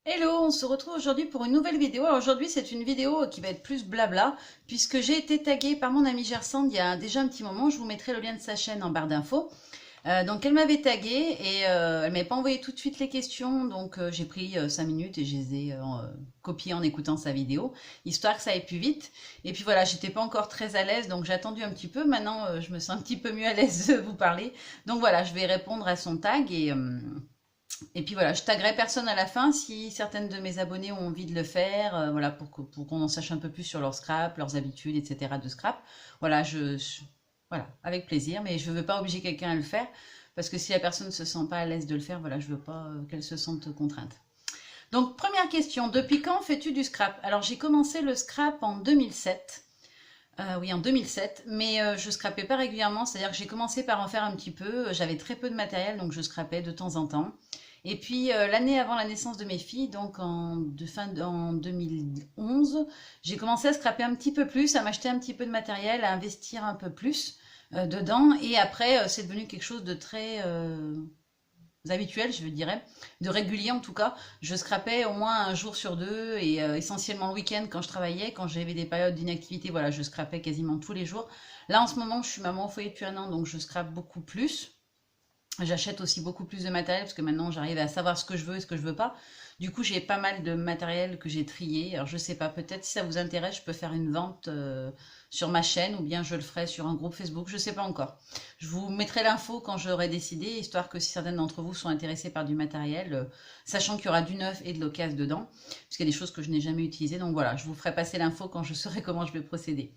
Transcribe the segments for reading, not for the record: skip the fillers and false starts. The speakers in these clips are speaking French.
Hello, on se retrouve aujourd'hui pour une nouvelle vidéo. Alors aujourd'hui, c'est une vidéo qui va être plus blabla, puisque j'ai été taguée par mon amie Gersande il y a déjà un petit moment. Je vous mettrai le lien de sa chaîne en barre d'infos. Donc elle m'avait taguée et elle m'avait pas envoyé tout de suite les questions, donc j'ai pris 5 minutes et je les ai copiées en écoutant sa vidéo, histoire que ça aille plus vite. Et puis voilà, j'étais pas encore très à l'aise, donc j'ai attendu un petit peu. Maintenant, je me sens un petit peu mieux à l'aise de vous parler. Donc voilà, je vais répondre à son tag et puis voilà, je taguerai personne à la fin si certaines de mes abonnés ont envie de le faire, voilà, pour qu'on en sache un peu plus sur leur scrap, leurs habitudes, etc. de scrap. Voilà, voilà, avec plaisir, mais je ne veux pas obliger quelqu'un à le faire, parce que si la personne ne se sent pas à l'aise de le faire, voilà, je ne veux pas qu'elle se sente contrainte. Donc, première question, depuis quand fais-tu du scrap? Alors, j'ai commencé le scrap en 2007. Oui, en 2007, mais je scrapais pas régulièrement, c'est-à-dire que j'ai commencé par en faire un petit peu. J'avais très peu de matériel, donc je scrapais de temps en temps. Et puis l'année avant la naissance de mes filles, donc en 2011, j'ai commencé à scraper un petit peu plus, à m'acheter un petit peu de matériel, à investir un peu plus dedans. Et après, c'est devenu quelque chose de très habituel, je dirais, de régulier en tout cas. Je scrapais au moins un jour sur deux et essentiellement le week-end quand je travaillais, quand j'avais des périodes d'inactivité, voilà, je scrapais quasiment tous les jours. Là en ce moment, je suis maman au foyer depuis un an, donc je scrape beaucoup plus. J'achète aussi beaucoup plus de matériel parce que maintenant j'arrive à savoir ce que je veux et ce que je veux pas. Du coup, j'ai pas mal de matériel que j'ai trié. Alors je sais pas, peut-être si ça vous intéresse, je peux faire une vente sur ma chaîne ou bien je le ferai sur un groupe Facebook, je sais pas encore. Je vous mettrai l'info quand j'aurai décidé, histoire que si certaines d'entre vous sont intéressés par du matériel, sachant qu'il y aura du neuf et de l'occasion dedans, parce qu'il y a des choses que je n'ai jamais utilisées. Donc voilà, je vous ferai passer l'info quand je saurai comment je vais procéder.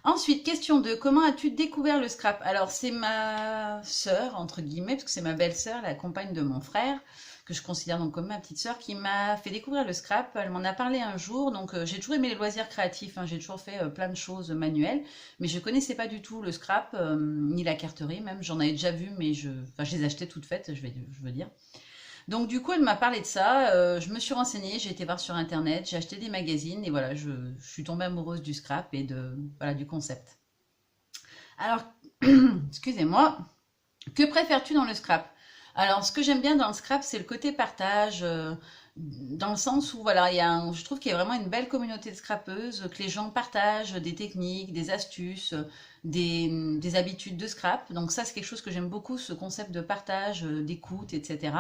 Ensuite, question 2. Comment as-tu découvert le scrap? Alors, c'est ma sœur, entre guillemets, parce que c'est ma belle-sœur, la compagne de mon frère, que je considère donc comme ma petite sœur, qui m'a fait découvrir le scrap. Elle m'en a parlé un jour. Donc, j'ai toujours aimé les loisirs créatifs, hein. J'ai toujours fait plein de choses manuelles, mais je connaissais pas du tout le scrap, ni la carterie même. J'en avais déjà vu, mais enfin, je les achetais toutes faites, je veux dire. Donc du coup, elle m'a parlé de ça, je me suis renseignée, j'ai été voir sur internet, j'ai acheté des magazines et voilà, je suis tombée amoureuse du scrap et voilà, du concept. Alors, excusez-moi, que préfères-tu dans le scrap? Alors, ce que j'aime bien dans le scrap, c'est le côté partage, dans le sens où voilà, je trouve qu'il y a vraiment une belle communauté de scrapeuses, que les gens partagent des techniques, des astuces, des habitudes de scrap. Donc ça, c'est quelque chose que j'aime beaucoup, ce concept de partage, d'écoute, etc.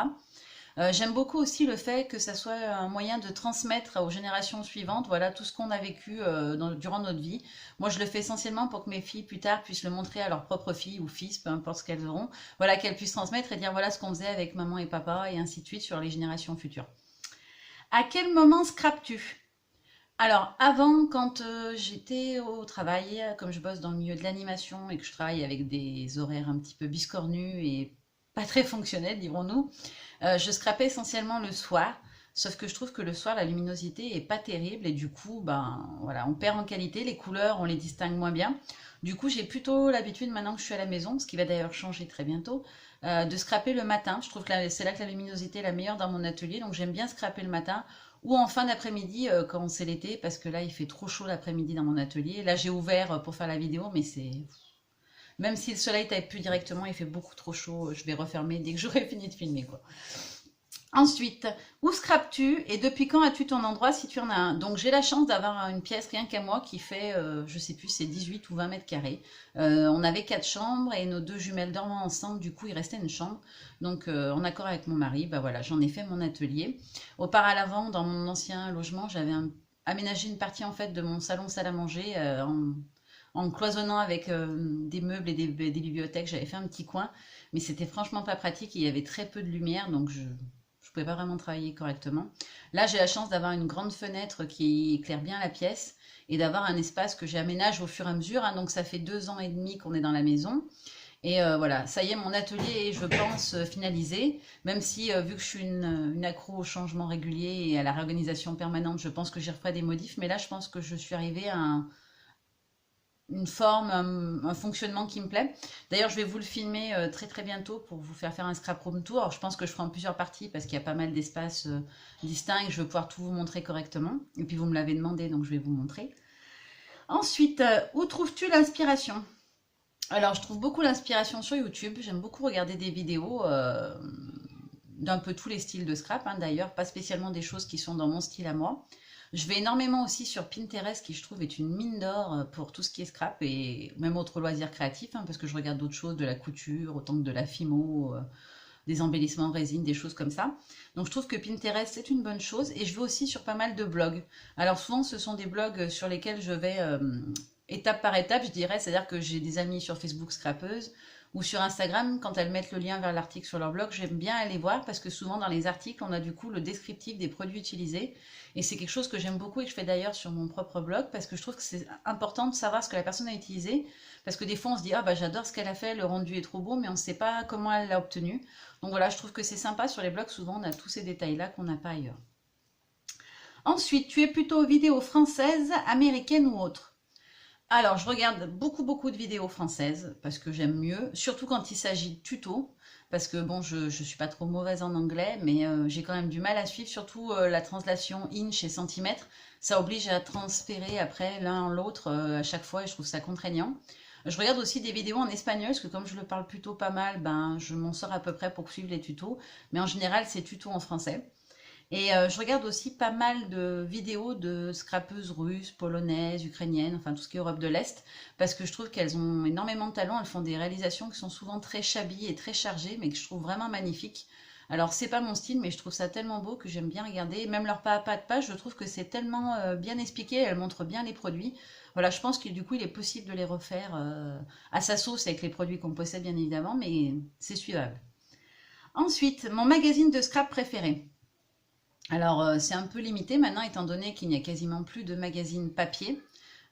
J'aime beaucoup aussi le fait que ça soit un moyen de transmettre aux générations suivantes, voilà, tout ce qu'on a vécu durant notre vie. Moi, je le fais essentiellement pour que mes filles, plus tard, puissent le montrer à leurs propres filles ou fils, peu importe ce qu'elles auront. Voilà, qu'elles puissent transmettre et dire voilà ce qu'on faisait avec maman et papa et ainsi de suite sur les générations futures. À quel moment scrapes-tu? Alors, avant, quand j'étais au travail, comme je bosse dans le milieu de l'animation et que je travaille avec des horaires un petit peu biscornus et pas très fonctionnels, dirons-nous, je scrapais essentiellement le soir. Sauf que je trouve que le soir, la luminosité est pas terrible et du coup, ben voilà, on perd en qualité, les couleurs, on les distingue moins bien. Du coup, j'ai plutôt l'habitude maintenant que je suis à la maison, ce qui va d'ailleurs changer très bientôt, de scraper le matin. Je trouve que c'est là que la luminosité est la meilleure dans mon atelier, donc j'aime bien scraper le matin ou en fin d'après-midi quand c'est l'été, parce que là il fait trop chaud l'après-midi dans mon atelier. Là j'ai ouvert pour faire la vidéo, mais c'est même si le soleil tape plus directement, il fait beaucoup trop chaud. Je vais refermer dès que j'aurai fini de filmer quoi. Ensuite, où scrapes-tu et depuis quand as-tu ton endroit si tu en as un? Donc j'ai la chance d'avoir une pièce rien qu'à moi qui fait, je sais plus, c'est 18 ou 20 mètres carrés. On avait 4 chambres et nos deux jumelles dormaient ensemble, du coup il restait une chambre. Donc en accord avec mon mari, bah voilà, j'en ai fait mon atelier. Auparavant, dans mon ancien logement, j'avais aménagé une partie en fait de mon salon salle à manger en cloisonnant avec des meubles et des bibliothèques. J'avais fait un petit coin, mais c'était franchement pas pratique. Il y avait très peu de lumière, donc je pouvais pas vraiment travailler correctement. Là, j'ai la chance d'avoir une grande fenêtre qui éclaire bien la pièce et d'avoir un espace que j'aménage au fur et à mesure, hein. Donc ça fait 2 ans et demi qu'on est dans la maison. Et voilà, ça y est, mon atelier est, je pense, finalisé. Même si, vu que je suis une accro au changement régulier et à la réorganisation permanente, je pense que j'y referai des modifs. Mais là, je pense que je suis arrivée à une forme, un fonctionnement qui me plaît. D'ailleurs, je vais vous le filmer très très bientôt pour vous faire un scrap room tour. Alors, je pense que je ferai en plusieurs parties parce qu'il y a pas mal d'espaces distincts et je vais pouvoir tout vous montrer correctement. Et puis, vous me l'avez demandé, donc je vais vous montrer. Ensuite, où trouves-tu l'inspiration? Alors, je trouve beaucoup l'inspiration sur YouTube. J'aime beaucoup regarder des vidéos d'un peu tous les styles de scrap, hein, d'ailleurs, pas spécialement des choses qui sont dans mon style à moi. Je vais énormément aussi sur Pinterest, qui je trouve est une mine d'or pour tout ce qui est scrap et même autres loisirs créatifs, hein, parce que je regarde d'autres choses, de la couture, autant que de la fimo, des embellissements en résine, des choses comme ça. Donc je trouve que Pinterest c'est une bonne chose et je vais aussi sur pas mal de blogs. Alors souvent ce sont des blogs sur lesquels je vais étape par étape, je dirais, c'est-à-dire que j'ai des amis sur Facebook scrapeuses ou sur Instagram, quand elles mettent le lien vers l'article sur leur blog, j'aime bien aller voir parce que souvent dans les articles, on a du coup le descriptif des produits utilisés et c'est quelque chose que j'aime beaucoup et que je fais d'ailleurs sur mon propre blog parce que je trouve que c'est important de savoir ce que la personne a utilisé parce que des fois on se dit ah bah j'adore ce qu'elle a fait, le rendu est trop beau mais on ne sait pas comment elle l'a obtenu. Donc voilà, je trouve que c'est sympa sur les blogs, souvent on a tous ces détails-là qu'on n'a pas ailleurs. Ensuite, tu es plutôt vidéo française, américaine ou autre? Alors, je regarde beaucoup de vidéos françaises parce que j'aime mieux, surtout quand il s'agit de tutos, parce que bon, je suis pas trop mauvaise en anglais, mais j'ai quand même du mal à suivre, surtout la translation inch et centimètre. Ça oblige à transférer après l'un en l'autre à chaque fois et je trouve ça contraignant. Je regarde aussi des vidéos en espagnol, parce que comme je le parle plutôt pas mal, ben, je m'en sors à peu près pour suivre les tutos, mais en général, c'est tutos en français. Et je regarde aussi pas mal de vidéos de scrapeuses russes, polonaises, ukrainiennes, enfin tout ce qui est Europe de l'Est, parce que je trouve qu'elles ont énormément de talent, elles font des réalisations qui sont souvent très shabby et très chargées, mais que je trouve vraiment magnifiques. Alors c'est pas mon style, mais je trouve ça tellement beau que j'aime bien regarder. Même leur pas à pas de page, je trouve que c'est tellement bien expliqué, elles montrent bien les produits. Voilà, je pense que du coup il est possible de les refaire à sa sauce avec les produits qu'on possède bien évidemment, mais c'est suivable. Ensuite, mon magazine de scrap préféré. Alors, c'est un peu limité maintenant, étant donné qu'il n'y a quasiment plus de magazines papier.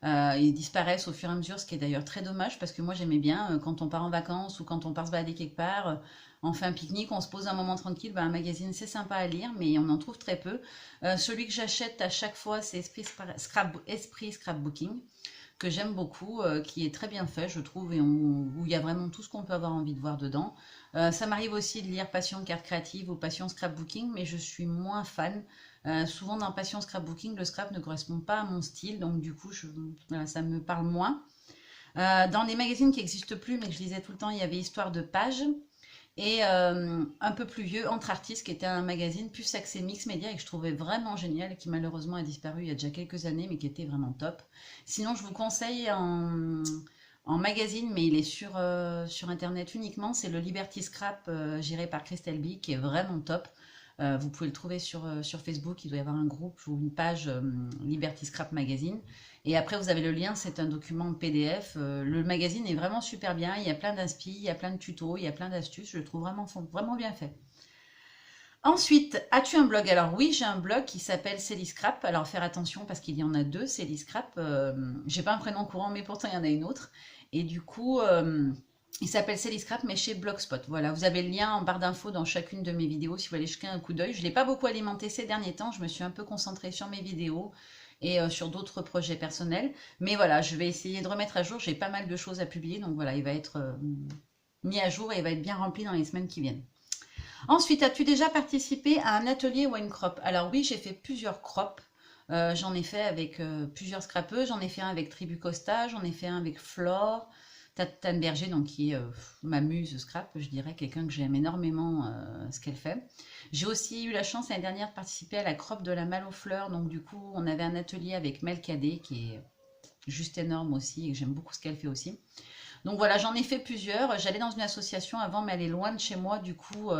Ils disparaissent au fur et à mesure, ce qui est d'ailleurs très dommage, parce que moi j'aimais bien, quand on part en vacances ou quand on part se balader quelque part, on fait un pique-nique, on se pose un moment tranquille, ben, un magazine c'est sympa à lire, mais on en trouve très peu. Celui que j'achète à chaque fois, c'est Esprit Scrapbooking, que j'aime beaucoup, qui est très bien fait, je trouve, et où il y a vraiment tout ce qu'on peut avoir envie de voir dedans. Ça m'arrive aussi de lire Passion Carte Créative ou Passion Scrapbooking, mais je suis moins fan. Souvent dans Passion Scrapbooking, le scrap ne correspond pas à mon style, donc du coup, voilà, ça me parle moins. Dans les magazines qui n'existent plus, mais que je lisais tout le temps, il y avait Histoire de page. Et un peu plus vieux, Entre Artistes, qui était un magazine plus axé mix média et que je trouvais vraiment génial et qui malheureusement a disparu il y a déjà quelques années, mais qui était vraiment top. Sinon, je vous conseille en magazine, mais il est sur Internet uniquement, c'est le Liberty Scrap géré par Christelle B, qui est vraiment top. Vous pouvez le trouver sur Facebook, il doit y avoir un groupe ou une page Liberty Scrap Magazine. Et après, vous avez le lien, c'est un document PDF. Le magazine est vraiment super bien, il y a plein d'inspi, il y a plein de tutos, il y a plein d'astuces, je le trouve vraiment bien fait. Ensuite, as-tu un blog? Alors oui, j'ai un blog qui s'appelle Céliscrap. Alors faire attention parce qu'il y en a deux, Céliscrap. J'ai pas un prénom courant, mais pourtant il y en a une autre. Et du coup, il s'appelle Céliscrap, mais chez Blogspot. Voilà, vous avez le lien en barre d'infos dans chacune de mes vidéos si vous voulez jeter un coup d'œil. Je ne l'ai pas beaucoup alimenté ces derniers temps, je me suis un peu concentrée sur mes vidéos et sur d'autres projets personnels. Mais voilà, je vais essayer de remettre à jour, j'ai pas mal de choses à publier, donc voilà, il va être mis à jour et il va être bien rempli dans les semaines qui viennent. Ensuite, as-tu déjà participé à un atelier ou à une crop? Alors oui, j'ai fait plusieurs crops. J'en ai fait avec plusieurs scrapeuses, j'en ai fait un avec Tribu Costa, j'en ai fait un avec Flore, Tanberger, donc qui est ma muse scrap, je dirais, quelqu'un que j'aime énormément ce qu'elle fait. J'ai aussi eu la chance l'année dernière de participer à la crop de la Malle aux fleurs, donc du coup on avait un atelier avec Mel Cadet qui est juste énorme aussi et que j'aime beaucoup ce qu'elle fait aussi. Donc voilà, j'en ai fait plusieurs. J'allais dans une association avant, mais elle est loin de chez moi. Du coup,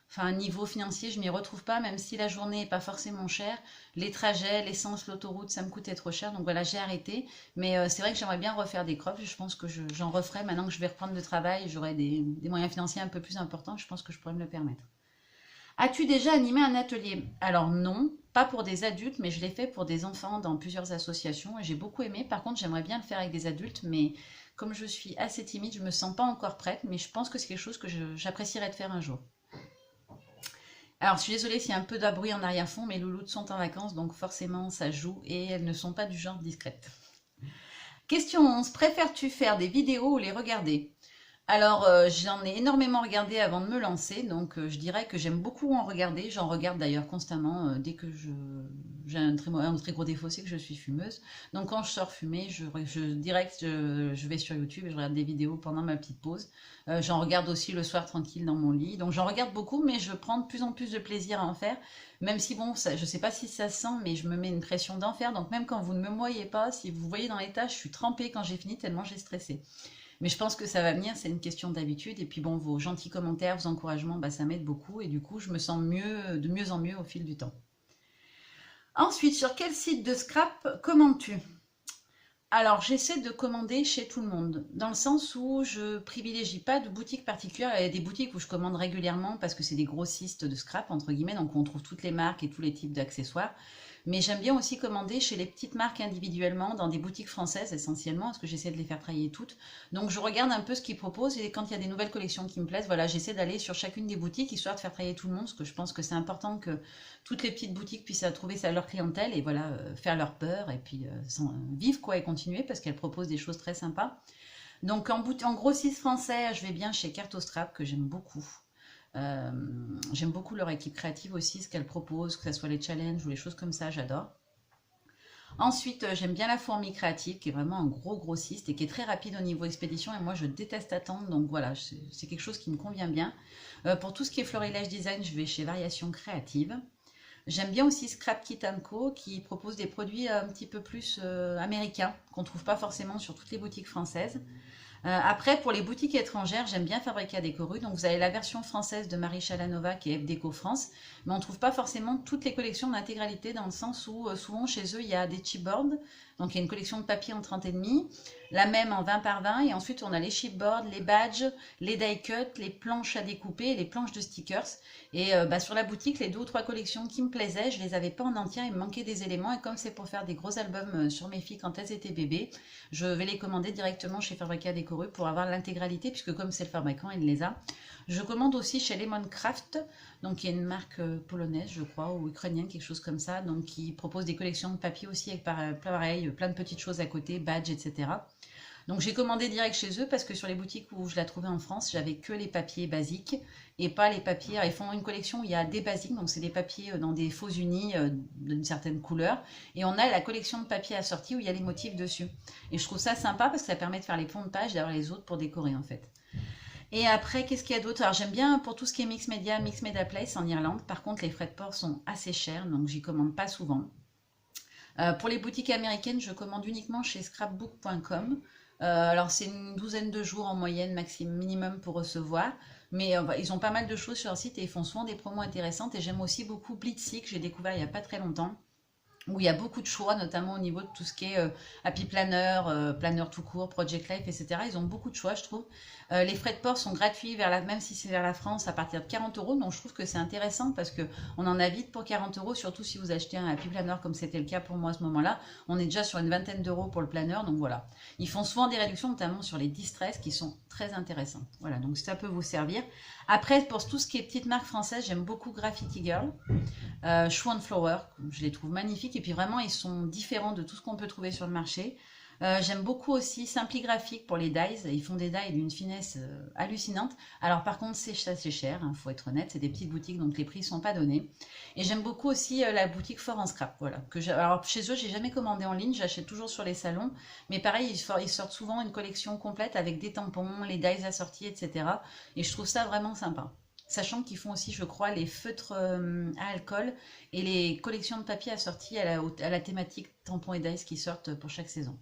enfin, niveau financier, je m'y retrouve pas, même si la journée n'est pas forcément chère. Les trajets, l'essence, l'autoroute, ça me coûtait trop cher. Donc voilà, j'ai arrêté. Mais c'est vrai que j'aimerais bien refaire des crops. Je pense que j'en referai maintenant que je vais reprendre le travail. J'aurai des moyens financiers un peu plus importants. Je pense que je pourrais me le permettre. As-tu déjà animé un atelier? Alors non, pas pour des adultes, mais je l'ai fait pour des enfants dans plusieurs associations et j'ai beaucoup aimé. Par contre, j'aimerais bien le faire avec des adultes, mais comme je suis assez timide, je ne me sens pas encore prête, mais je pense que c'est quelque chose que j'apprécierais de faire un jour. Alors, je suis désolée s'il y a un peu de bruit en arrière-fond, mes louloutes sont en vacances, donc forcément ça joue et elles ne sont pas du genre discrètes. Question 11. Préfères-tu faire des vidéos ou les regarder? Alors, j'en ai énormément regardé avant de me lancer, donc je dirais que j'aime beaucoup en regarder. J'en regarde d'ailleurs constamment dès que j'ai un très gros défaut, c'est que je suis fumeuse. Donc quand je sors fumer, direct, je vais sur YouTube et je regarde des vidéos pendant ma petite pause. J'en regarde aussi le soir tranquille dans mon lit. Donc j'en regarde beaucoup, mais je prends de plus en plus de plaisir à en faire. Même si bon, je sais pas si ça se sent, mais je me mets une pression d'en faire. Donc même quand vous ne me voyez pas, si vous voyez dans les tâches, je suis trempée quand j'ai fini tellement j'ai stressé. Mais je pense que ça va venir, c'est une question d'habitude. Et puis bon, vos gentils commentaires, vos encouragements, bah, ça m'aide beaucoup. Et du coup, je me sens mieux, de mieux en mieux au fil du temps. Ensuite, sur quel site de scrap commandes-tu? Alors, j'essaie de commander chez tout le monde, dans le sens où je privilégie pas de boutique particulière. Il y a des boutiques où je commande régulièrement parce que c'est des grossistes de scrap, entre guillemets, donc on trouve toutes les marques et tous les types d'accessoires. Mais j'aime bien aussi commander chez les petites marques individuellement, dans des boutiques françaises essentiellement, parce que j'essaie de les faire travailler toutes. Donc je regarde un peu ce qu'ils proposent et quand il y a des nouvelles collections qui me plaisent, voilà, j'essaie d'aller sur chacune des boutiques, histoire de faire travailler tout le monde, parce que je pense que c'est important que toutes les petites boutiques puissent trouver ça leur clientèle et voilà, faire leur peur et puis vivre quoi et continuer parce qu'elles proposent des choses très sympas. Donc en grossiste français, je vais bien chez Cartostrap que j'aime beaucoup. Euh, J'aime beaucoup leur équipe créative aussi, ce qu'elle propose, que ce soit les challenges ou les choses comme ça, j'adore. Ensuite, j'aime bien la fourmi créative, qui est vraiment un gros grossiste et qui est très rapide au niveau expédition. Et moi, je déteste attendre, donc voilà, c'est quelque chose qui me convient bien. Pour tout ce qui est florilège design, je vais chez Variation Créative. J'aime bien aussi Scrap Kit Co qui propose des produits un petit peu plus américains, qu'on ne trouve pas forcément sur toutes les boutiques françaises. Après, pour les boutiques étrangères, j'aime bien Fabrica Décoru. Donc, vous avez la version française de Marie Chalanova qui est FDeco France. Mais on ne trouve pas forcément toutes les collections d'intégralité dans le sens où souvent chez eux, il y a des chipboards. Donc, il y a une collection de papier en 30,5, la même en 20 par 20. Et ensuite, on a les chipboards, les badges, les die cut, les planches à découper et les planches de stickers. Et sur la boutique, les 2 ou 3 collections qui me plaisaient, je les avais pas en entier. Il me manquait des éléments. Et comme c'est pour faire des gros albums sur mes filles quand elles étaient bébés, je vais les commander directement chez Fabrica Décoru pour avoir l'intégralité, puisque comme c'est le fabricant, il les a. Je commande aussi chez Lemon Craft, donc qui est une marque polonaise, je crois, ou ukrainienne, quelque chose comme ça, donc qui propose des collections de papier aussi avec pareil, plein de petites choses à côté, badges, etc. Donc j'ai commandé direct chez eux parce que sur les boutiques où je la trouvais en France, j'avais que les papiers basiques et pas les papiers. Ils font une collection où il y a des basiques, donc c'est des papiers dans des faux unis d'une certaine couleur. Et on a la collection de papiers assortis où il y a les motifs dessus. Et je trouve ça sympa parce que ça permet de faire les fonds de page et d'avoir les autres pour décorer en fait. Et après, qu'est-ce qu'il y a d'autre? Alors j'aime bien pour tout ce qui est Mix Media Place en Irlande. Par contre, les frais de port sont assez chers, donc j'y commande pas souvent. Pour les boutiques américaines, je commande uniquement chez scrapbook.com. Alors c'est une douzaine de jours en moyenne, maximum, minimum pour recevoir. Mais ils ont pas mal de choses sur leur site et ils font souvent des promos intéressantes. Et j'aime aussi beaucoup Blitzy, que j'ai découvert il n'y a pas très longtemps, où il y a beaucoup de choix, notamment au niveau de tout ce qui est Happy Planner, Planner tout court, Project Life, etc. Ils ont beaucoup de choix, je trouve. Les frais de port sont gratuits, même si c'est vers la France, à partir de 40 euros. Donc je trouve que c'est intéressant parce qu'on en a vite pour 40 euros, surtout si vous achetez un Happy Planner comme c'était le cas pour moi à ce moment-là. On est déjà sur une vingtaine d'euros pour le planner, donc voilà. Ils font souvent des réductions, notamment sur les distress, qui sont très intéressantes. Voilà, donc ça peut vous servir. Après, pour tout ce qui est petites marques françaises, j'aime beaucoup Graffiti Girl. Shoe and Flower, je les trouve magnifiques et puis vraiment ils sont différents de tout ce qu'on peut trouver sur le marché. J'aime beaucoup aussi Simply Graphic pour les dies, ils font des dies d'une finesse hallucinante. Alors par contre c'est cher, hein, faut être honnête, c'est des petites boutiques donc les prix sont pas donnés. Et j'aime beaucoup aussi la boutique Fort en Scrap, voilà. Alors chez eux j'ai jamais commandé en ligne, j'achète toujours sur les salons, mais pareil ils sortent souvent une collection complète avec des tampons, les dies assortis, etc. Et je trouve ça vraiment sympa. Sachant qu'ils font aussi, je crois, les feutres à alcool et les collections de papier assorties à la thématique tampons et dice qui sortent pour chaque saison.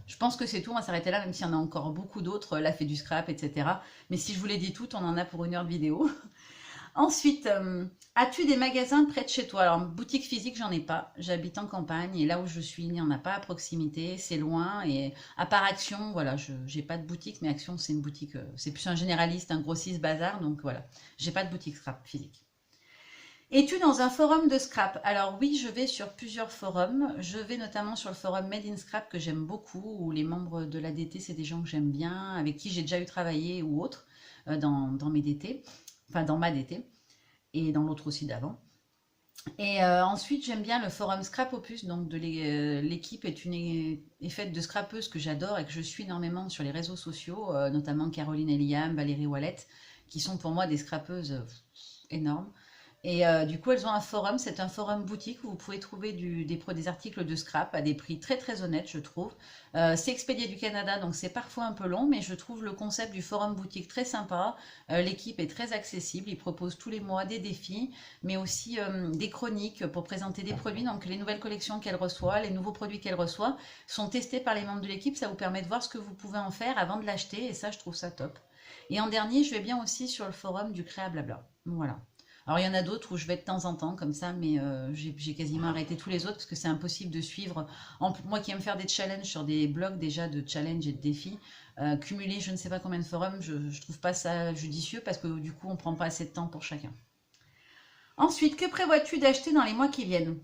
Je pense que c'est tout, on va s'arrêter là, même s'il y en a encore beaucoup d'autres, la fée du scrap, etc. Mais si je vous les dis toutes, on en a pour 1 heure de vidéo. Ensuite, as-tu des magasins près de chez toi? Alors, boutique physique, j'en ai pas. J'habite en campagne et là où je suis, il n'y en a pas à proximité, c'est loin. Et à part Action, voilà, je n'ai pas de boutique, mais Action, c'est une boutique, c'est plus un généraliste, un grossiste bazar, donc voilà, j'ai pas de boutique scrap physique. Es-tu dans un forum de scrap? Alors oui, je vais sur plusieurs forums. Je vais notamment sur le forum Made in Scrap que j'aime beaucoup, où les membres de l'ADT, c'est des gens que j'aime bien, avec qui j'ai déjà eu travaillé ou autre dans mes DT, enfin dans ma DT, et dans l'autre aussi d'avant. Et ensuite, j'aime bien le forum Scrap Opus. Donc, l'équipe est faite de scrappeuses que j'adore et que je suis énormément sur les réseaux sociaux, notamment Caroline Eliam, Valérie Wallet, qui sont pour moi des scrappeuses énormes. Et du coup, elles ont un forum, c'est un forum boutique où vous pouvez trouver des articles de scrap à des prix très très honnêtes, je trouve. C'est expédié du Canada, donc c'est parfois un peu long, mais je trouve le concept du forum boutique très sympa. L'équipe est très accessible, ils proposent tous les mois des défis, mais aussi des chroniques pour présenter des produits. Donc les nouvelles collections qu'elle reçoit, les nouveaux produits qu'elle reçoit sont testés par les membres de l'équipe. Ça vous permet de voir ce que vous pouvez en faire avant de l'acheter, et ça, je trouve ça top. Et en dernier, je vais bien aussi sur le forum du Créa Blabla. Voilà. Alors, il y en a d'autres où je vais de temps en temps comme ça, mais j'ai quasiment arrêté tous les autres parce que c'est impossible de suivre. Moi qui aime faire des challenges sur des blogs déjà de challenges et de défis, cumuler je ne sais pas combien de forums, je ne trouve pas ça judicieux parce que du coup, on ne prend pas assez de temps pour chacun. Ensuite, que prévois-tu d'acheter dans les mois qui viennent?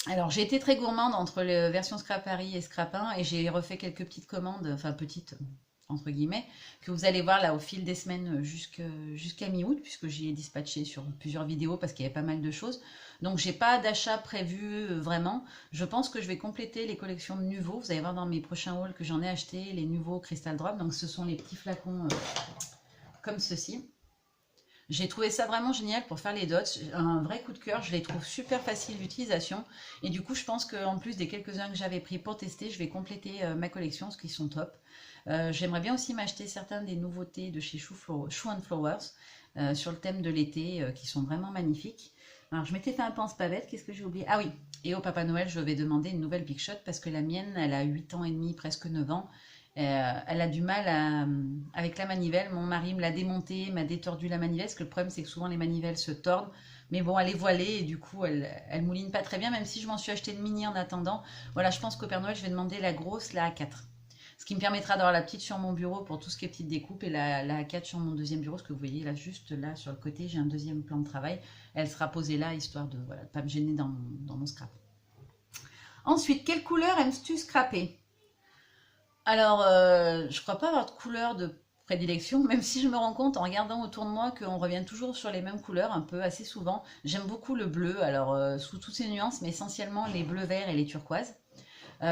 Alors, j'ai été très gourmande entre les versions Scrapari et Scrapin et j'ai refait quelques petites commandes, enfin petites entre guillemets, que vous allez voir là au fil des semaines jusqu'à mi-août, puisque j'y ai dispatché sur plusieurs vidéos parce qu'il y avait pas mal de choses. Donc, j'ai pas d'achat prévu vraiment. Je pense que je vais compléter les collections de nouveaux. Vous allez voir dans mes prochains hauls que j'en ai acheté les nouveaux Crystal Drop. Donc, ce sont les petits flacons comme ceci. J'ai trouvé ça vraiment génial pour faire les dots, un vrai coup de cœur, je les trouve super faciles d'utilisation et du coup je pense qu'en plus des quelques-uns que j'avais pris pour tester, je vais compléter ma collection parce qu'ils sont top. J'aimerais bien aussi m'acheter certains des nouveautés de chez Shoe and Flowers sur le thème de l'été qui sont vraiment magnifiques. Alors je m'étais fait un pense-pavette, qu'est-ce que j'ai oublié? Ah oui, et au Papa Noël je vais demander une nouvelle Big Shot parce que la mienne elle a 8 ans et demi, presque 9 ans. Elle a du mal avec la manivelle. Mon mari me l'a démontée, m'a détordu la manivelle, parce que le problème c'est que souvent les manivelles se tordent. Mais bon, elle est voilée et du coup elle mouline pas très bien, même si je m'en suis acheté une mini en attendant. Voilà, je pense qu'au Père Noël je vais demander la grosse, la A4. Ce qui me permettra d'avoir la petite sur mon bureau pour tout ce qui est petite découpe et la A4 sur mon deuxième bureau. Ce que vous voyez là, juste là sur le côté, j'ai un deuxième plan de travail. Elle sera posée là, histoire de ne pas me gêner dans mon scrap. Ensuite, quelle couleur aimes-tu scraper? Alors, je crois pas avoir de couleur de prédilection, même si je me rends compte en regardant autour de moi qu'on revient toujours sur les mêmes couleurs un peu assez souvent. J'aime beaucoup le bleu, alors sous toutes ses nuances, mais essentiellement les bleus verts et les turquoises.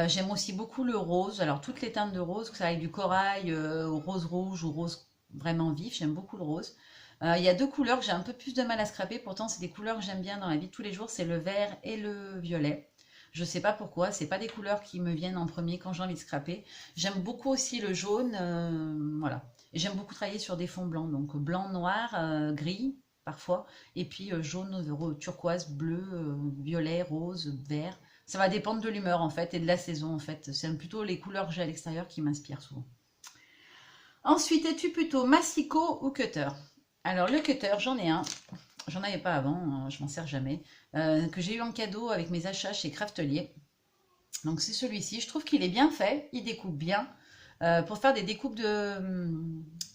J'aime aussi beaucoup le rose, alors toutes les teintes de rose, que ça aille du corail au rose rouge ou rose vraiment vif, j'aime beaucoup le rose. Il y a deux couleurs que j'ai un peu plus de mal à scraper, pourtant c'est des couleurs que j'aime bien dans la vie de tous les jours, c'est le vert et le violet. Je sais pas pourquoi, c'est pas des couleurs qui me viennent en premier quand j'ai envie de scraper. J'aime beaucoup aussi le jaune, voilà. Et j'aime beaucoup travailler sur des fonds blancs, donc blanc, noir, gris parfois, et puis jaune, turquoise, bleu, violet, rose, vert. Ça va dépendre de l'humeur en fait et de la saison en fait. C'est plutôt les couleurs que j'ai à l'extérieur qui m'inspirent souvent. Ensuite, es-tu plutôt massicot ou cutter? Alors le cutter, j'en ai un. J'en avais pas avant, je m'en sers jamais. Que j'ai eu en cadeau avec mes achats chez Craftelier. Donc c'est celui-ci. Je trouve qu'il est bien fait, il découpe bien. Pour faire des découpes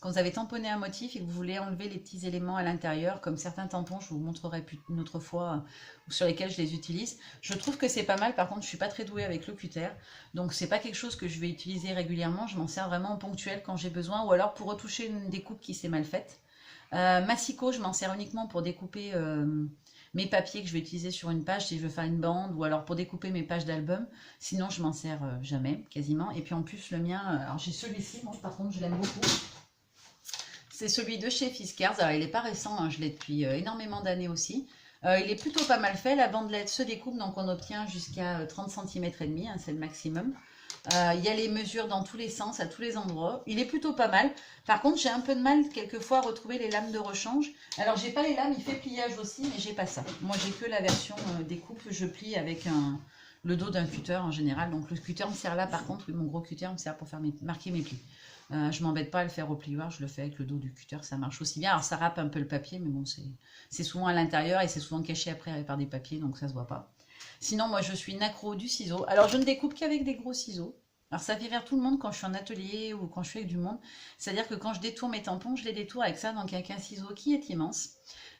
quand vous avez tamponné un motif et que vous voulez enlever les petits éléments à l'intérieur, comme certains tampons, je vous montrerai une autre fois, sur lesquels je les utilise. Je trouve que c'est pas mal, par contre je suis pas très douée avec le cutter, donc c'est pas quelque chose que je vais utiliser régulièrement, je m'en sers vraiment en ponctuel quand j'ai besoin, ou alors pour retoucher une découpe qui s'est mal faite. Massicot, je m'en sers uniquement pour découper mes papiers que je vais utiliser sur une page si je veux faire une bande ou alors pour découper mes pages d'album. Sinon, je m'en sers jamais, quasiment. Et puis en plus, le mien, alors j'ai celui-ci, moi par contre, je l'aime beaucoup. C'est celui de chez Fiskars. Alors, il n'est pas récent, hein, je l'ai depuis énormément d'années aussi. Il est plutôt pas mal fait. La bandelette se découpe, donc on obtient jusqu'à 30 cm et demi, hein, c'est le maximum. Il y a les mesures dans tous les sens, à tous les endroits. Il est plutôt pas mal. Par contre, j'ai un peu de mal quelquefois à retrouver les lames de rechange. Alors, j'ai pas les lames, il fait pliage aussi, mais j'ai pas ça. Moi, j'ai que la version découpe. Je plie avec le dos d'un cutter en général. Donc, le cutter me sert là, par contre. Oui, mon gros cutter me sert pour faire marquer mes plis. Je m'embête pas à le faire au plioir, je le fais avec le dos du cutter, ça marche aussi bien. Alors, ça râpe un peu le papier, mais bon, c'est souvent à l'intérieur et c'est souvent caché après par des papiers, donc ça se voit pas. Sinon, moi, je suis une accro du ciseau. Alors, je ne découpe qu'avec des gros ciseaux. Alors, ça fait rire tout le monde quand je suis en atelier ou quand je suis avec du monde. C'est-à-dire que quand je détourne mes tampons, je les détourne avec ça, donc avec un ciseau qui est immense.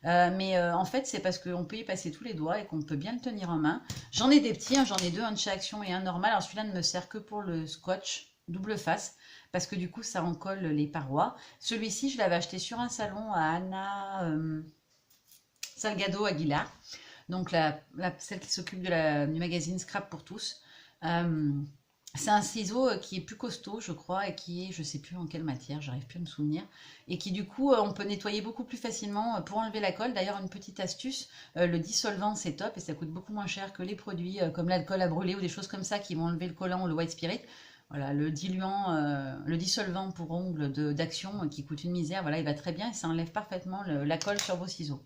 Mais en fait, c'est parce qu'on peut y passer tous les doigts et qu'on peut bien le tenir en main. J'en ai des petits, hein, j'en ai deux, un de chez Action et un normal. Alors, celui-là ne me sert que pour le scotch double face, parce que du coup, ça en colle les parois. Celui-ci, je l'avais acheté sur un salon à Anna Salgado Aguilar. donc celle qui s'occupe du magazine Scrap pour tous. C'est un ciseau qui est plus costaud, je crois, et qui est, je sais plus en quelle matière, j'arrive plus à me souvenir, et qui du coup, on peut nettoyer beaucoup plus facilement pour enlever la colle. D'ailleurs, une petite astuce, le dissolvant c'est top et ça coûte beaucoup moins cher que les produits comme l'alcool à brûler ou des choses comme ça qui vont enlever le collant ou le white spirit. Voilà, le diluant, le dissolvant pour ongles d'Action qui coûte une misère, voilà, il va très bien et ça enlève parfaitement la colle sur vos ciseaux.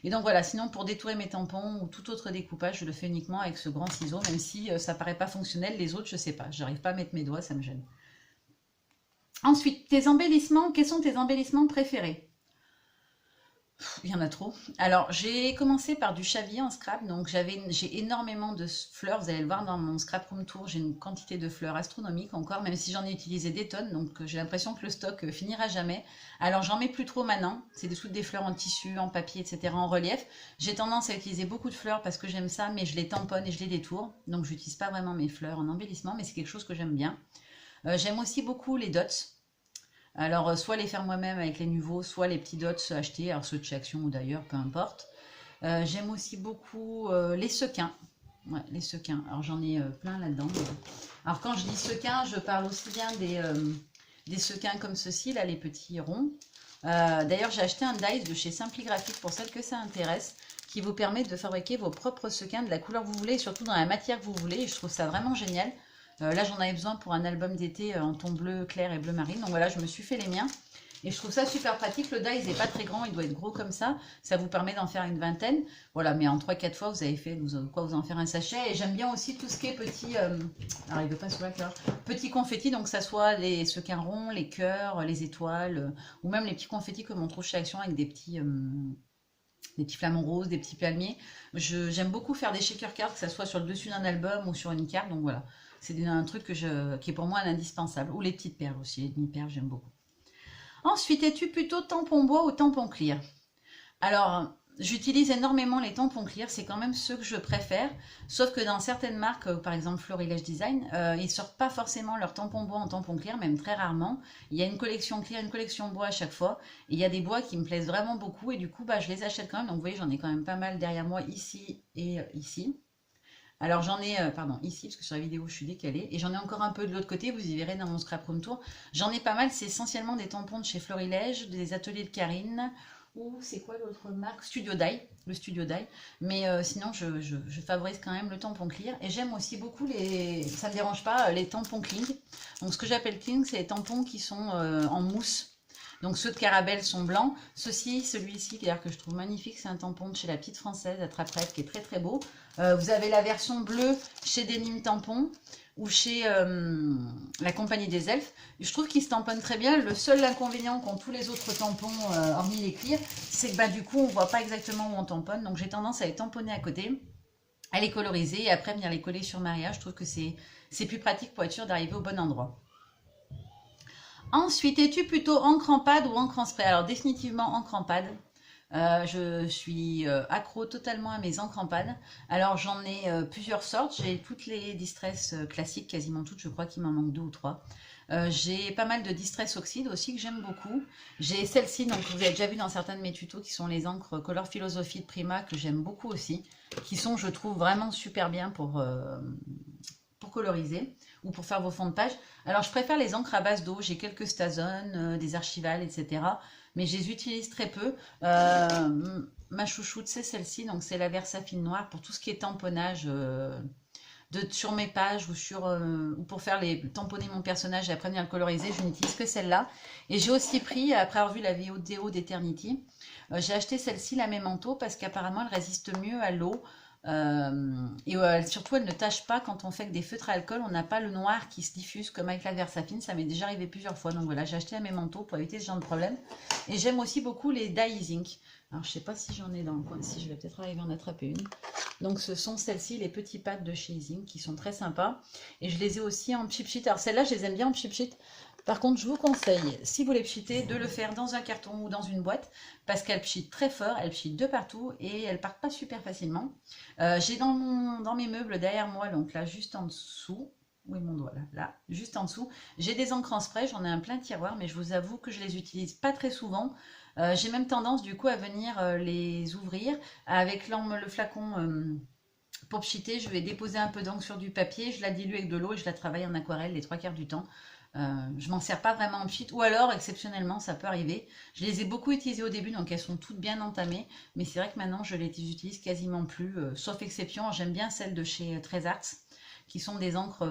Et donc voilà, sinon pour détourer mes tampons ou tout autre découpage, je le fais uniquement avec ce grand ciseau, même si ça paraît pas fonctionnel, les autres je sais pas, j'arrive pas à mettre mes doigts, ça me gêne. Ensuite, tes embellissements, quels sont tes embellissements préférés? Il y en a trop. Alors, j'ai commencé par du Chavis en scrap, donc j'ai énormément de fleurs. Vous allez le voir dans mon scrap room tour, j'ai une quantité de fleurs astronomique encore, même si j'en ai utilisé des tonnes, donc j'ai l'impression que le stock finira jamais. Alors, j'en mets plus trop maintenant. C'est des fleurs en tissu, en papier, etc., en relief. J'ai tendance à utiliser beaucoup de fleurs parce que j'aime ça, mais je les tamponne et je les détourne. Donc, je n'utilise pas vraiment mes fleurs en embellissement, mais c'est quelque chose que j'aime bien. J'aime aussi beaucoup les dots. Alors, soit les faire moi-même avec les nouveaux, soit les petits dots achetés, alors ceux de chez Action ou d'ailleurs, peu importe. J'aime aussi beaucoup les sequins. Ouais, les sequins. Alors, j'en ai plein là-dedans. Alors, quand je dis sequins, je parle aussi bien des sequins comme ceci, là, les petits ronds. D'ailleurs, j'ai acheté un dies de chez Simpligraphique pour celles que ça intéresse, qui vous permet de fabriquer vos propres sequins de la couleur que vous voulez, et surtout dans la matière que vous voulez. Et je trouve ça vraiment génial. Là, j'en avais besoin pour un album d'été en ton bleu clair et bleu marine. Donc voilà, je me suis fait les miens. Et je trouve ça super pratique. Le dies n'est pas très grand, il doit être gros comme ça. Ça vous permet d'en faire une vingtaine. Voilà, mais en 3-4 fois, vous avez fait quoi vous en faire un sachet. Et j'aime bien aussi tout ce qui est petit... alors, il veut pas sur la couleur. Petit confetti, donc que ça soit les sequins ronds, les cœurs, les étoiles, ou même les petits confettis comme on trouve chez Action avec des petits flamants roses, des petits palmiers. J'aime beaucoup faire des shaker cards, que ça soit sur le dessus d'un album ou sur une carte. Donc voilà. C'est un truc qui est pour moi un indispensable. Ou les petites perles aussi, les demi-perles, j'aime beaucoup. Ensuite, es-tu plutôt tampon bois ou tampon clear? Alors, j'utilise énormément les tampons clear, c'est quand même ceux que je préfère. Sauf que dans certaines marques, par exemple Florilège Design, ils sortent pas forcément leur tampon bois en tampon clear, même très rarement. Il y a une collection clear, une collection bois à chaque fois. Et il y a des bois qui me plaisent vraiment beaucoup et du coup, je les achète quand même. Donc vous voyez, j'en ai quand même pas mal derrière moi, ici et ici. Alors j'en ai, pardon, ici, parce que sur la vidéo je suis décalée, et j'en ai encore un peu de l'autre côté, vous y verrez dans mon scrap room tour. J'en ai pas mal, c'est essentiellement des tampons de chez Florilège, des ateliers de Karine, ou c'est quoi l'autre marque? Studio Dye, le Studio Dye. Mais sinon je favorise quand même le tampon clear, et j'aime aussi beaucoup ça me dérange pas, les tampons cling. Donc ce que j'appelle cling, c'est les tampons qui sont en mousse. Donc ceux de Carabelle sont blancs. Celui-ci, d'ailleurs que je trouve magnifique, c'est un tampon de chez la petite française à Traprette qui est très très beau. Vous avez la version bleue chez Denim Tampon ou chez la Compagnie des Elfes. Je trouve qu'ils se tamponnent très bien. Le seul inconvénient qu'ont tous les autres tampons, hormis les clear, c'est que du coup on ne voit pas exactement où on tamponne. Donc j'ai tendance à les tamponner à côté, à les coloriser et après venir les coller sur Maria. Je trouve que c'est plus pratique pour être sûr d'arriver au bon endroit. Ensuite, es-tu plutôt encre en pad ou encre en spray? Alors définitivement encre en pad. Je suis accro totalement à mes encres en pad. Alors j'en ai plusieurs sortes. J'ai toutes les Distress classiques, quasiment toutes. Je crois qu'il m'en manque 2 ou 3. J'ai pas mal de Distress Oxide aussi que j'aime beaucoup. J'ai celle-ci, donc vous avez déjà vu dans certains de mes tutos, qui sont les encres Color Philosophie de Prima, que j'aime beaucoup aussi. Qui sont, je trouve, vraiment super bien pour coloriser ou pour faire vos fonds de page. Alors je préfère les encres à base d'eau, j'ai quelques Stazone, des Archivales, etc. Mais je les utilise très peu. Ma chouchoute c'est celle-ci, donc c'est la Versafine noire pour tout ce qui est tamponnage sur mes pages ou pour faire tamponner mon personnage et après venir le coloriser, je n'utilise que celle-là. Et j'ai aussi pris, après avoir vu la vidéo d'Eternity, j'ai acheté celle-ci, la Memento, parce qu'apparemment elle résiste mieux à l'eau. Surtout elle ne tâche pas quand on fait que des feutres à alcool, on n'a pas le noir qui se diffuse comme avec la Versafine, ça m'est déjà arrivé plusieurs fois, donc voilà, j'ai acheté la Memento pour éviter ce genre de problème. Et j'aime aussi beaucoup les Dye Ink. Alors je sais pas si j'en ai dans le coin, si je vais peut-être arriver à en attraper une. Donc ce sont celles-ci, les petits packs de chez Ink qui sont très sympas, et je les ai aussi en cheap sheet. Alors celles-là je les aime bien en cheap sheet. Par contre, je vous conseille, si vous voulez pchiter, de le faire dans un carton ou dans une boîte, parce qu'elles pchitent très fort, elles pchitent de partout et elles partent pas super facilement. J'ai dans mes meubles derrière moi, donc là, juste en dessous, où est mon doigt là, juste en dessous, j'ai des encres en spray, j'en ai un plein tiroir, mais je vous avoue que je les utilise pas très souvent. J'ai même tendance du coup à venir les ouvrir avec le flacon pour pchiter. Je vais déposer un peu d'encre sur du papier, je la dilue avec de l'eau et je la travaille en aquarelle les trois quarts du temps. Je m'en sers pas vraiment en pchit, ou alors exceptionnellement ça peut arriver. Je les ai beaucoup utilisées au début, donc elles sont toutes bien entamées, mais c'est vrai que maintenant je les utilise quasiment plus, sauf exception. J'aime bien celles de chez Trésarts, qui sont des encres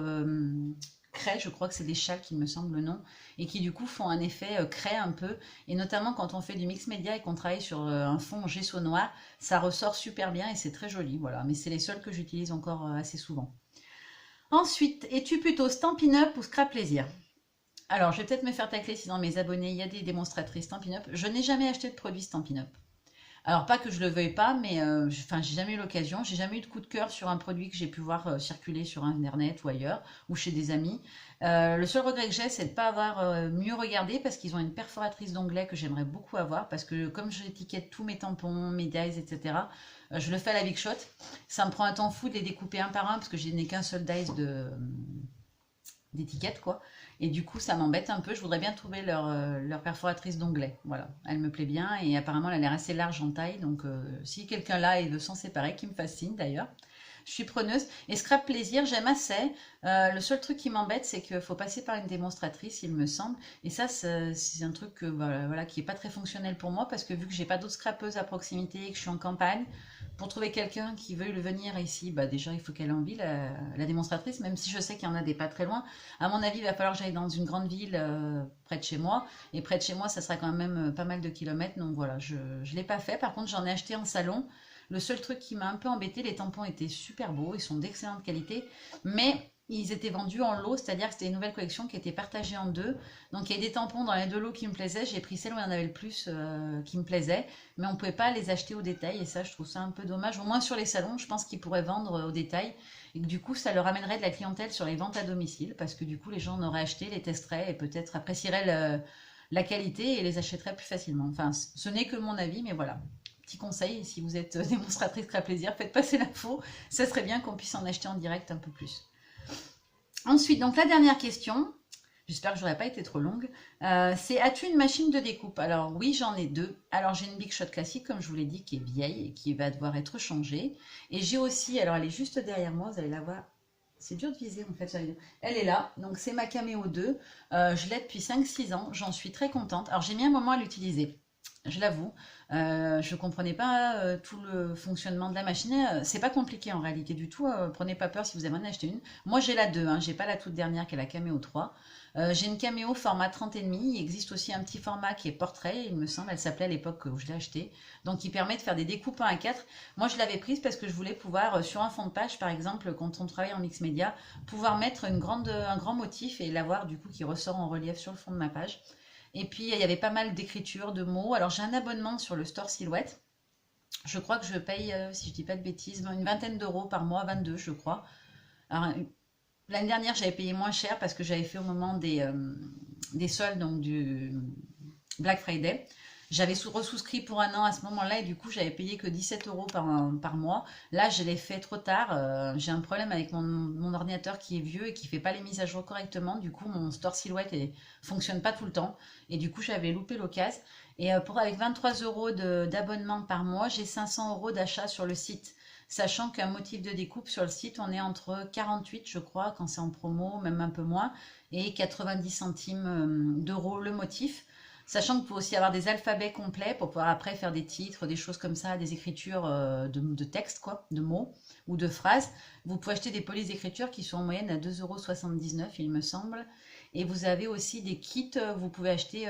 craie, je crois que c'est des châles qui me semble le nom, et qui du coup font un effet craie un peu, et notamment quand on fait du mix média et qu'on travaille sur un fond gesso noir, ça ressort super bien et c'est très joli, voilà, mais c'est les seuls que j'utilise encore assez souvent. Ensuite, es-tu plutôt Stampin' Up ou Scrap Plaisir? Alors, je vais peut-être me faire tacler si dans mes abonnés, il y a des démonstratrices Stampin' Up. Je n'ai jamais acheté de produit Stampin' Up. Alors, pas que je le veuille pas, mais enfin, j'ai jamais eu l'occasion. J'ai jamais eu de coup de cœur sur un produit que j'ai pu voir circuler sur Internet ou ailleurs, ou chez des amis. Le seul regret que j'ai, c'est de ne pas avoir mieux regardé, parce qu'ils ont une perforatrice d'onglet que j'aimerais beaucoup avoir, parce que comme j'étiquette tous mes tampons, mes dies, etc., je le fais à la Big Shot. Ça me prend un temps fou de les découper un par un, parce que je n'ai qu'un seul dice d'étiquette, quoi. Et du coup, ça m'embête un peu. Je voudrais bien trouver leur perforatrice d'onglet. Voilà, elle me plaît bien et apparemment, elle a l'air assez large en taille. Donc, si quelqu'un là et veut s'en séparer, qui me fascine d'ailleurs. Je suis preneuse. Et Scrap Plaisir, j'aime assez. Le seul truc qui m'embête, c'est qu'il faut passer par une démonstratrice, il me semble. Et ça, c'est un truc voilà, qui n'est pas très fonctionnel pour moi, parce que vu que j'ai pas d'autres scrapeuses à proximité et que je suis en campagne, pour trouver quelqu'un qui veuille le venir ici, bah déjà, il faut qu'elle ait envie, la démonstratrice, même si je sais qu'il y en a des pas très loin. À mon avis, il va falloir que j'aille dans une grande ville près de chez moi. Et près de chez moi, ça sera quand même pas mal de kilomètres. Donc voilà, je ne l'ai pas fait. Par contre, j'en ai acheté en salon. Le seul truc qui m'a un peu embêté, les tampons étaient super beaux, ils sont d'excellente qualité, mais ils étaient vendus en lot, c'est-à-dire que c'était une nouvelle collection qui était partagée en deux. Donc il y a des tampons dans les deux lots qui me plaisaient, j'ai pris celle où il y en avait le plus qui me plaisait, mais on ne pouvait pas les acheter au détail, et ça je trouve ça un peu dommage. Au moins sur les salons, je pense qu'ils pourraient vendre au détail, et que du coup ça leur amènerait de la clientèle sur les ventes à domicile, parce que du coup les gens en auraient acheté, les testeraient et peut-être apprécieraient la qualité et les achèteraient plus facilement. Enfin, ce n'est que mon avis, mais voilà. Petit conseil, si vous êtes démonstratrice Scrap Plaisir, faites passer l'info, ça serait bien qu'on puisse en acheter en direct un peu plus. Ensuite, donc la dernière question, j'espère que je n'aurai pas été trop longue, c'est: as-tu une machine de découpe? Alors oui, j'en ai deux. Alors j'ai une Big Shot classique, comme je vous l'ai dit, qui est vieille et qui va devoir être changée. Et j'ai aussi, alors elle est juste derrière moi, vous allez la voir. C'est dur de viser en fait. Elle est là, donc c'est ma Cameo 2. Je l'ai depuis 5-6 ans, j'en suis très contente. Alors j'ai mis un moment à l'utiliser, je l'avoue. Je ne comprenais pas tout le fonctionnement de la machine. C'est pas compliqué en réalité du tout. Prenez pas peur si vous avez en acheter une. Moi j'ai la 2, hein, j'ai pas la toute dernière qui est la Cameo 3. J'ai une Cameo format 30,5. Il existe aussi un petit format qui est portrait, il me semble. Elle s'appelait à l'époque où je l'ai acheté. Donc il permet de faire des découpes 1 à 4. Moi je l'avais prise parce que je voulais pouvoir, sur un fond de page par exemple, quand on travaille en mix média, pouvoir mettre un grand motif et l'avoir du coup qui ressort en relief sur le fond de ma page. Et puis, il y avait pas mal d'écriture, de mots. Alors, j'ai un abonnement sur le store Silhouette. Je crois que je paye, si je dis pas de bêtises, une vingtaine d'euros par mois, 22, je crois. Alors, l'année dernière, j'avais payé moins cher parce que j'avais fait au moment des soldes, donc du Black Friday. J'avais resouscrit pour un an à ce moment-là et du coup, j'avais payé que 17 euros par mois. Là, je l'ai fait trop tard. J'ai un problème avec mon ordinateur qui est vieux et qui ne fait pas les mises à jour correctement. Du coup, mon store Silhouette ne fonctionne pas tout le temps. Et du coup, j'avais loupé l'occasion. Et avec 23 euros d'abonnement par mois, j'ai 500 euros d'achat sur le site. Sachant qu'un motif de découpe sur le site, on est entre 48, je crois, quand c'est en promo, même un peu moins, et 90 centimes d'euros le motif. Sachant qu'il faut aussi avoir des alphabets complets pour pouvoir après faire des titres, des choses comme ça, des écritures de texte, quoi, de mots ou de phrases. Vous pouvez acheter des polices d'écriture qui sont en moyenne à 2,79 €, il me semble. Et vous avez aussi des kits, vous pouvez acheter,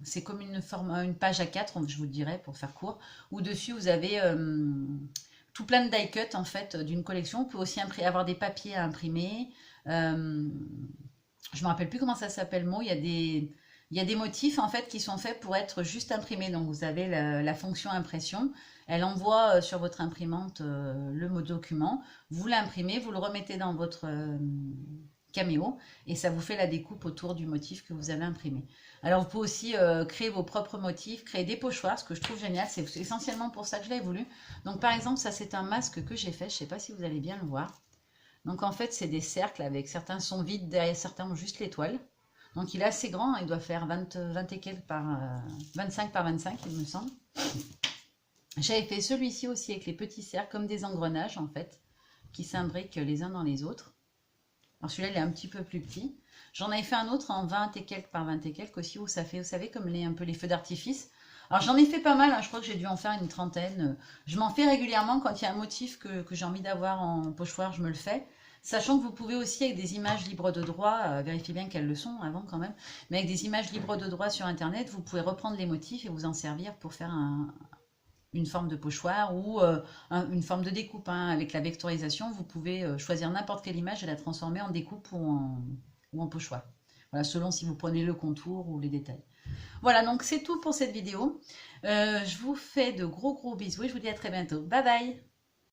c'est comme une page A4, je vous le dirai pour faire court, où dessus vous avez tout plein de die cut en fait d'une collection. Vous pouvez aussi avoir des papiers à imprimer. Je ne me rappelle plus comment ça s'appelle, mot. Il y a des motifs en fait qui sont faits pour être juste imprimés. Donc vous avez la fonction impression. Elle envoie sur votre imprimante le mot document. Vous l'imprimez, vous le remettez dans votre Cameo et ça vous fait la découpe autour du motif que vous avez imprimé. Alors vous pouvez aussi créer vos propres motifs, créer des pochoirs, ce que je trouve génial. C'est essentiellement pour ça que je l'ai voulu. Donc par exemple, ça c'est un masque que j'ai fait. Je ne sais pas si vous allez bien le voir. Donc en fait, c'est des cercles avec certains sont vides, derrière certains ont juste l'étoile. Donc il est assez grand, il doit faire 20 et quelques par 25 par 25, il me semble. J'avais fait celui-ci aussi avec les petits cercles, comme des engrenages en fait, qui s'imbriquent les uns dans les autres. Alors celui-là, il est un petit peu plus petit. J'en avais fait un autre en 20 et quelques par 20 et quelques aussi, où ça fait, vous savez, comme un peu les feux d'artifice. Alors j'en ai fait pas mal, hein, je crois que j'ai dû en faire une trentaine. Je m'en fais régulièrement quand il y a un motif que j'ai envie d'avoir en pochoir, je me le fais. Sachant que vous pouvez aussi, avec des images libres de droit, vérifiez bien qu'elles le sont avant quand même, mais avec des images libres de droit sur Internet, vous pouvez reprendre les motifs et vous en servir pour faire une forme de pochoir ou une forme de découpe. Hein. Avec la vectorisation, vous pouvez choisir n'importe quelle image et la transformer en découpe ou en pochoir. Voilà, selon si vous prenez le contour ou les détails. Voilà, donc c'est tout pour cette vidéo. Je vous fais de gros bisous et je vous dis à très bientôt. Bye bye!